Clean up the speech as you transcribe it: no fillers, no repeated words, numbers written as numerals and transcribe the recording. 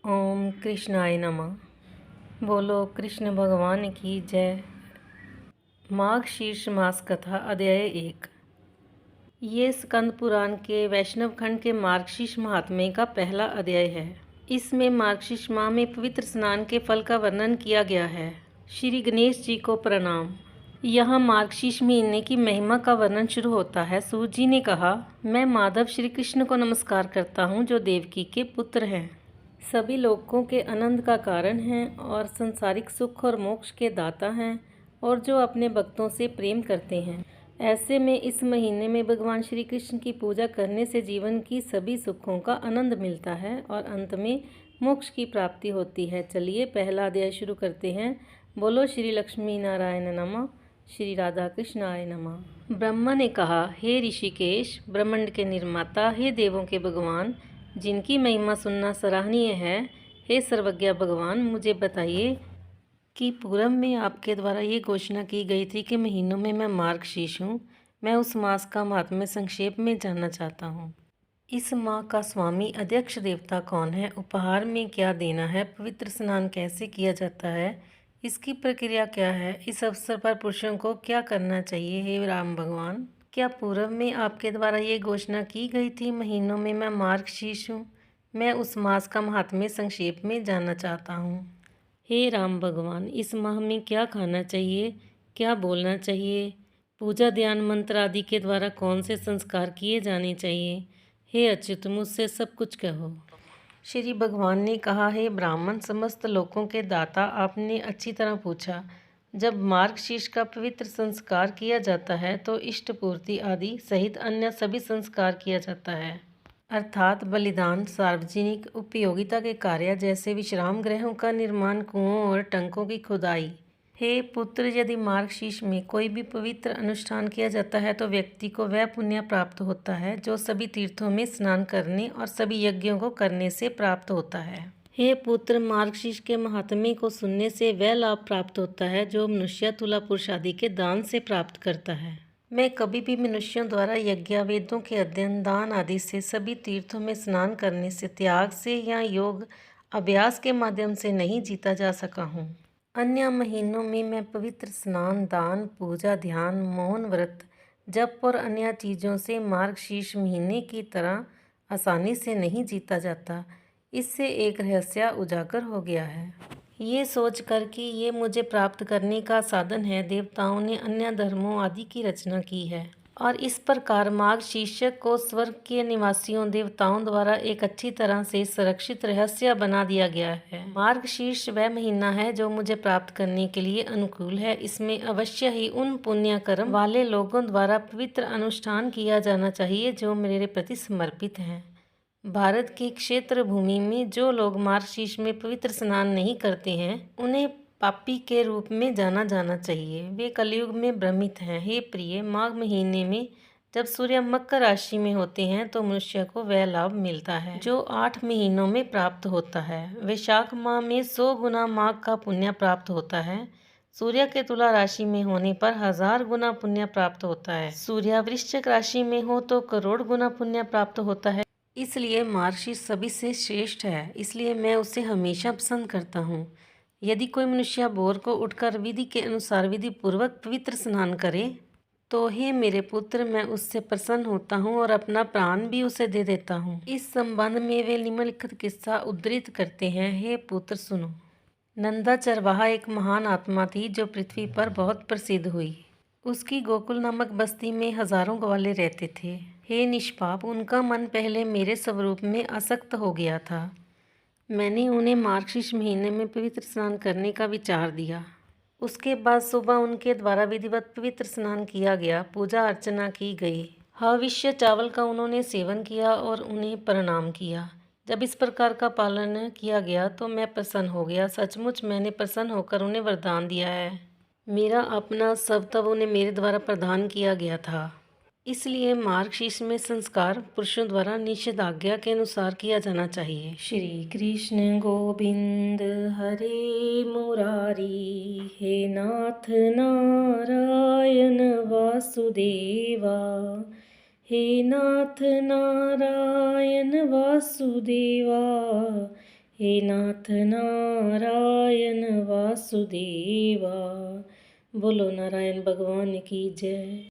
ओम कृष्णाय नमः। बोलो कृष्ण भगवान की जय। माघ शीर्ष मास कथा अध्याय 1। ये स्कंद पुराण के वैष्णव खंड के मार्गशीर्ष महात्म्य का पहला अध्याय है। इसमें मार्गशीर्ष माह में पवित्र स्नान के फल का वर्णन किया गया है। श्री गणेश जी को प्रणाम। यहाँ मार्गशीर्ष महीने की महिमा का वर्णन शुरू होता है। सूत जी ने कहा, मैं माधव श्री कृष्ण को नमस्कार करता हूँ जो देवकी के पुत्र हैं, सभी लोगों के आनंद का कारण हैं और संसारिक सुख और मोक्ष के दाता हैं और जो अपने भक्तों से प्रेम करते हैं। ऐसे में इस महीने में भगवान श्री कृष्ण की पूजा करने से जीवन की सभी सुखों का आनंद मिलता है और अंत में मोक्ष की प्राप्ति होती है। चलिए पहला अध्याय शुरू करते हैं। बोलो श्री लक्ष्मी नारायण नमः, श्री राधा कृष्णाय नमः। ब्रह्मा ने कहा, हे ऋषिकेश, ब्रह्मांड के निर्माता, हे देवों के भगवान, जिनकी महिमा सुनना सराहनीय है, हे सर्वज्ञ भगवान, मुझे बताइए कि पूर्व में आपके द्वारा ये घोषणा की गई थी कि महीनों में मैं मार्गशीर्ष हूँ। मैं उस मास का महात्म्य संक्षेप में जानना चाहता हूँ। इस माह का स्वामी अध्यक्ष देवता कौन है? उपहार में क्या देना है? पवित्र स्नान कैसे किया जाता है? इसकी प्रक्रिया क्या है? इस अवसर पर पुरुषों को क्या करना चाहिए? हे राम भगवान, क्या पूर्व में आपके द्वारा ये घोषणा की गई थी महीनों में मैं मार्गशीर्ष हूँ? मैं उस मास का महात्म्य संक्षेप में जानना चाहता हूँ। हे राम भगवान, इस माह में क्या खाना चाहिए, क्या बोलना चाहिए? पूजा ध्यान मंत्र आदि के द्वारा कौन से संस्कार किए जाने चाहिए? हे अच्युत, मुझसे सब कुछ कहो। श्री भगवान ने कहा, हे ब्राह्मण, समस्त लोकों के दाता, आपने अच्छी तरह पूछा। जब मार्गशीर्ष का पवित्र संस्कार किया जाता है तो इष्ट पूर्ति आदि सहित अन्य सभी संस्कार किया जाता है, अर्थात बलिदान, सार्वजनिक उपयोगिता के कार्य जैसे विश्राम गृहों का निर्माण, कुओं और टंकों की खुदाई। हे पुत्र, यदि मार्गशीर्ष में कोई भी पवित्र अनुष्ठान किया जाता है तो व्यक्ति को वह पुण्य प्राप्त होता है जो सभी तीर्थों में स्नान करने और सभी यज्ञों को करने से प्राप्त होता है। हे पुत्र, मार्गशीर्ष के महात्म्य को सुनने से वह लाभ प्राप्त होता है जो मनुष्य तुला पुरुष आदि के दान से प्राप्त करता है। मैं कभी भी मनुष्यों द्वारा यज्ञ, वेदों के अध्ययन, दान आदि से, सभी तीर्थों में स्नान करने से, त्याग से या योग अभ्यास के माध्यम से नहीं जीता जा सका हूँ। अन्य महीनों में मैं पवित्र स्नान, दान, पूजा, ध्यान, मौन व्रत, जप और अन्य चीज़ों से मार्गशीर्ष महीने की तरह आसानी से नहीं जीता जाता। इससे एक रहस्य उजागर हो गया है। ये सोचकर कि ये मुझे प्राप्त करने का साधन है, देवताओं ने अन्य धर्मों आदि की रचना की है और इस प्रकार मार्गशीर्ष को स्वर्ग के निवासियों देवताओं द्वारा एक अच्छी तरह से सुरक्षित रहस्य बना दिया गया है। मार्गशीर्ष वह महीना है जो मुझे प्राप्त करने के लिए अनुकूल है। इसमें अवश्य ही उन पुण्य कर्म वाले लोगों द्वारा पवित्र अनुष्ठान किया जाना चाहिए जो मेरे प्रति समर्पित हैं। भारत की क्षेत्र भूमि में जो लोग मार्गशीर्ष में पवित्र स्नान नहीं करते हैं उन्हें पापी के रूप में जाना जाना चाहिए। वे कलयुग में भ्रमित हैं। हे प्रिय, माघ महीने में जब सूर्य मकर राशि में होते हैं तो मनुष्य को वह लाभ मिलता है जो 8 महीनों में प्राप्त होता है। वैशाख माह में 100 गुना माघ का पुण्य प्राप्त होता है। सूर्य के तुला राशि में होने पर 1000 गुना पुण्य प्राप्त होता है। सूर्य वृश्चिक राशि में हो तो करोड़ गुना पुण्य प्राप्त होता है। इसलिए मार्गशीर्ष सभी से श्रेष्ठ है, इसलिए मैं उसे हमेशा पसंद करता हूँ। यदि कोई मनुष्य भोर को उठकर विधि के अनुसार विधि पूर्वक पवित्र स्नान करे तो हे मेरे पुत्र, मैं उससे प्रसन्न होता हूँ और अपना प्राण भी उसे दे देता हूँ। इस संबंध में वे निम्नलिखित किस्सा उद्धृत करते हैं। हे पुत्र सुनो। नंदा चरवाहा एक महान आत्मा थी जो पृथ्वी पर बहुत प्रसिद्ध हुई। उसकी गोकुल नामक बस्ती में हजारों ग्वाले रहते थे। हे निष्पाप, उनका मन पहले मेरे स्वरूप में आसक्त हो गया था। मैंने उन्हें मार्गशीर्ष महीने में पवित्र स्नान करने का विचार दिया। उसके बाद सुबह उनके द्वारा विधिवत पवित्र स्नान किया गया, पूजा अर्चना की गई, हविष्य चावल का उन्होंने सेवन किया और उन्हें प्रणाम किया। जब इस प्रकार का पालन किया गया तो मैं प्रसन्न हो गया। सचमुच मैंने प्रसन्न होकर उन्हें वरदान दिया है। मेरा अपना सब तब उन्हें मेरे द्वारा प्रदान किया गया था। इसलिए मार्गशीर्ष में संस्कार पुरुषों द्वारा निषेधाज्ञा के अनुसार किया जाना चाहिए। श्री कृष्ण गोविंद हरे मुरारी, हे नाथ नारायण वासुदेवा, हे नाथ नारायण वासुदेवा, हे नाथ नारायण वासुदेवा। बोलो नारायण भगवान की जय।